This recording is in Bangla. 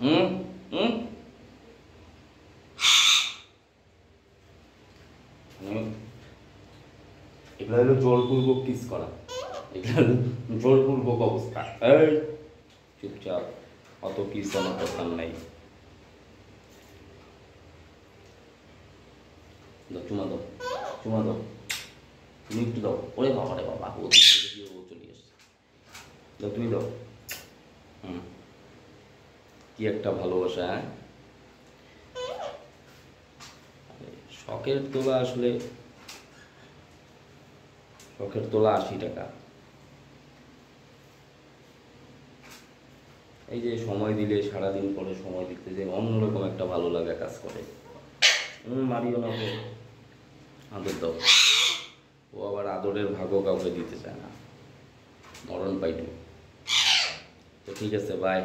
হুম হুম এগুলো হলো জোরপূর্বক কিস করা, এগুলো হলো জোরপূর্বক অবস্থা। এই চুপচাপ, অত কিস আমার দরকার নাই। দাও চুমা দাও, চুমা দাও, তুমি একটু দাও। ওরে বাবা রে বাবা, ও চলে এসছে। দাও তুমি দাও। হুম, কি একটা ভালোবাসা। হ্যাঁ, শখের তোলা আসলে, শখের তোলা 80 টাকা। এই যে সময় দিলে, সারাদিন পরে সময় দিতে যে অন্যরকম একটা ভালো লাগা কাজ করে। মারিও না ওকে, আদর দাও। ও আবার আদরের ভাগও কাউকে দিতে চায় না, মরণ পাইটু। তো ঠিক আছে, বাই।